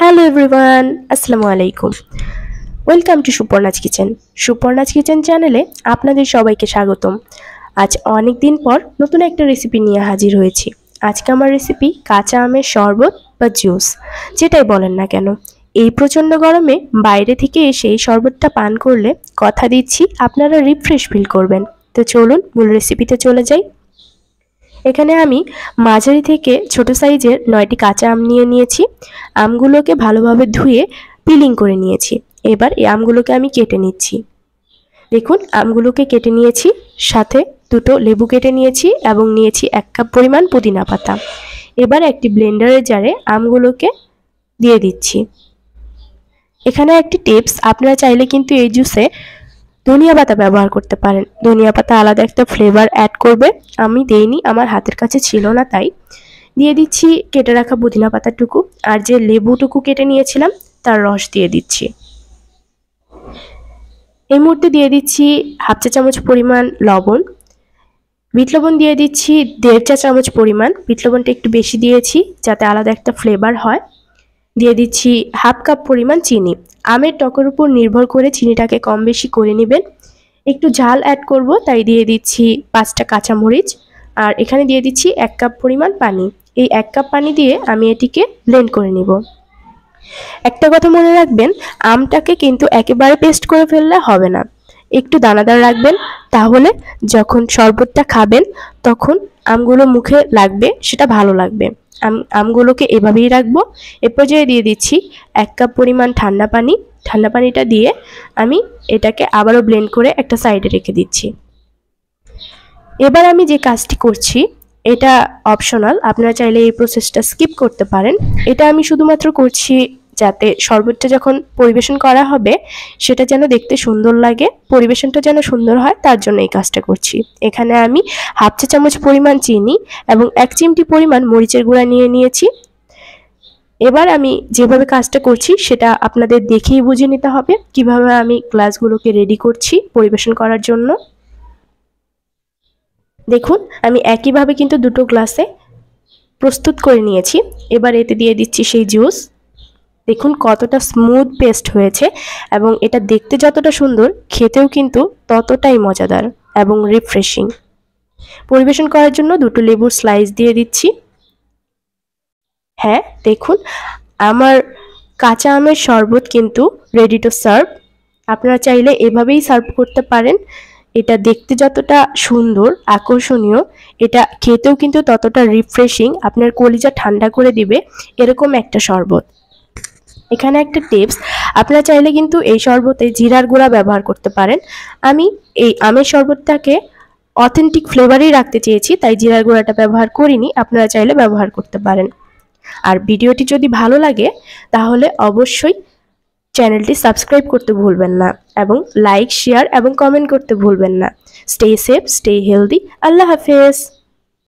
Hello everyone, আসসালামু আলাইকুম। Welcome to Suparna's Kitchen. Suparna's Kitchen চ্যানেলে আপনাদের সবাইকে স্বাগতম। আজ অনেক দিন পর নতুন একটা রেসিপি নিয়ে হাজির হয়েছি। আজকে আমার রেসিপি কাঁচা আমের শরবত বা জুস, যেটাই বলেন না কেন। এই প্রচণ্ড গরমে বাইরে থেকে এসে এই শরবতটা পান করলে কথা দিচ্ছি আপনারা রিফ্রেশ ফিল করবেন। তো চলুন মূল রেসিপিতে চলে যাই। এখানে আমি মাঝারি থেকে ছোট সাইজের 9টি কাঁচা আম নিয়ে নিয়েছি। আমগুলোকে ভালোভাবে ধুয়ে পিলিং করে নিয়েছি। এবার এই আমগুলোকে আমি কেটে নিচ্ছি। দেখুন আমগুলোকে কেটে নিয়েছি, সাথে দুটো লেবু কেটে নিয়েছি এবং নিয়েছি 1 কাপ পরিমাণ পুদিনা পাতা। এবার একটি ব্লেন্ডারের জারে আমগুলোকে দিয়ে দিচ্ছি। এখানে একটি টিপস, আপনারা চাইলে কিন্তু এই জুসে ধনিয়া পাতা ব্যবহার করতে পারেন। ধনিয়া পাতা আলাদা একটা ফ্লেভার অ্যাড করবে। আমি দেইনি, আমার হাতের কাছে ছিল না, তাই দিয়ে দিচ্ছি কেটে রাখা পুদিনা পাতাটুকু, আর যে লেবুটুকু কেটে নিয়েছিলাম তার রস দিয়ে দিচ্ছি। এই মুহূর্তে দিয়ে দিচ্ছি 1/2 চা চামচ পরিমাণ লবণ। বিট লবণ দিয়ে দিচ্ছি 1.5 চা চামচ পরিমাণ। বিট লবণটা একটু বেশি দিয়েছি যাতে আলাদা একটা ফ্লেভার হয়। দিয়ে দিচ্ছি 1/2 কাপ পরিমাণ চিনি। আমের টকের উপর নির্ভর করে চিনিটাকে কম বেশি করে নেবেন। একটু ঝাল অ্যাড করব, তাই দিয়ে দিচ্ছি 5টা কাঁচামরিচ। আর এখানে দিয়ে দিচ্ছি 1 কাপ পরিমাণ পানি। এই 1 কাপ পানি দিয়ে আমি এটিকে ব্লেন্ড করে নিব। একটা কথা মনে রাখবেন, আমটাকে কিন্তু একেবারে পেস্ট করে ফেললে হবে না, একটু দানাদার রাখবেন, তাহলে যখন শরবতটা খাবেন তখন আমগুলো মুখে লাগবে, সেটা ভালো লাগবে। আমগুলোকে এভাবেই রাখবো। এ পর্যায়ে দিয়ে দিচ্ছি 1 কাপ পরিমাণ ঠান্ডা পানি। ঠান্ডা পানিটা দিয়ে আমি এটাকে আবারও ব্লেন্ড করে একটা সাইডে রেখে দিচ্ছি। এবার আমি যে কাজটি করছি এটা অপশনাল, আপনারা চাইলে এই প্রসেসটা স্কিপ করতে পারেন। এটা আমি শুধুমাত্র করছি যাতে শরবতটা যখন পরিবেশন করা হবে সেটা যেন দেখতে সুন্দর লাগে, পরিবেশনটা যেন সুন্দর হয়, তার জন্য এই কাজটা করছি। এখানে আমি 1/2 চা চামচ পরিমাণ চিনি এবং 1 চিমটি পরিমাণ মরিচের গুঁড়া নিয়ে নিয়েছি। এবার আমি যেভাবে কাজটা করছি সেটা আপনাদের দেখেই বুঝে নিতে হবে কিভাবে আমি গ্লাসগুলোকে রেডি করছি পরিবেশন করার জন্য। দেখুন আমি একইভাবে কিন্তু দুটো গ্লাসে প্রস্তুত করে নিয়েছি। এবার এতে দিয়ে দিচ্ছি সেই জুস। দেখুন কতটা স্মুথ পেস্ট হয়েছে, এবং এটা দেখতে যতটা সুন্দর খেতেও কিন্তু ততটাই মজাদার এবং রিফ্রেশিং। পরিবেশন করার জন্য দুটো লেবুর স্লাইস দিয়ে দিচ্ছি। হ্যাঁ দেখুন আমার কাঁচা আমের শরবত কিন্তু রেডি টু সার্ভ। আপনারা চাইলে এভাবেই সার্ভ করতে পারেন। এটা দেখতে যতটা সুন্দর আকর্ষণীয়, এটা খেতেও কিন্তু ততটা রিফ্রেশিং, আপনার কলিজা ঠান্ডা করে দিবে এরকম একটা শরবত। এখানে একটা টিপস, আপনারা চাইলে কিন্তু এই শরবতে জিরার গুঁড়া ব্যবহার করতে পারেন। আমি এই আমের শরবতটাকে অথেন্টিক ফ্লেভারেই রাখতে চেয়েছি, তাই জিরার গুঁড়াটা ব্যবহার করিনি, আপনারা চাইলে ব্যবহার করতে পারেন। আর ভিডিওটি যদি ভালো লাগে তাহলে অবশ্যই চ্যানেলটি সাবস্ক্রাইব করতে ভুলবেন না, এবং লাইক, শেয়ার এবং কমেন্ট করতে ভুলবেন না। Stay safe, stay healthy. আল্লাহ হাফেজ।